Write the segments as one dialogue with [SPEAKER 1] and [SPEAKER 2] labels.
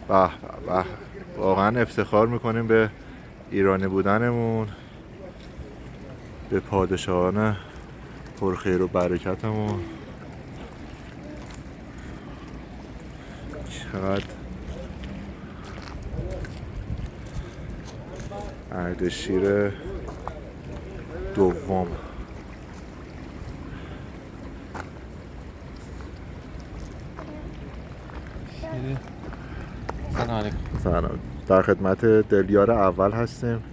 [SPEAKER 1] به به، واقعا افتخار میکنیم به ایرانی بودنمون، به پادشاهان پرخیر و برکتمون. چقدر اردشیر دوم. سلام، در خدمت دلیار اول هستیم.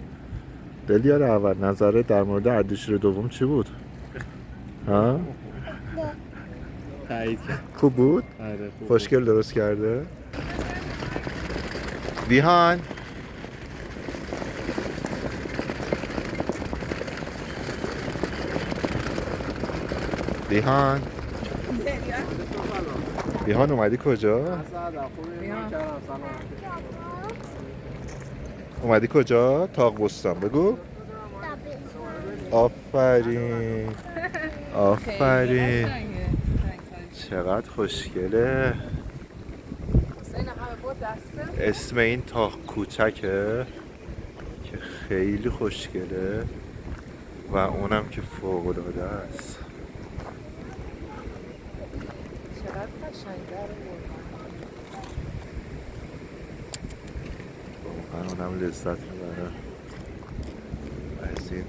[SPEAKER 1] دلیار اول، نظرت در مورد اردشیر دوم چی بود؟ ها؟
[SPEAKER 2] تایید کرد.
[SPEAKER 1] خوب بود؟
[SPEAKER 2] آره خوب.
[SPEAKER 1] خوشگل درست کرده. بیهان بیهان بیهان اومدی کجا؟ اومدی کجا؟ تاق‌بستان. بگو. آفرین آفرین، چقدر خوشگله. اسم این تاق کوچکه که خیلی خوشگله و اونم که فوق‌العاده است.
[SPEAKER 3] چقدر قشنگه.
[SPEAKER 1] واقعا اونم لذت میبره از این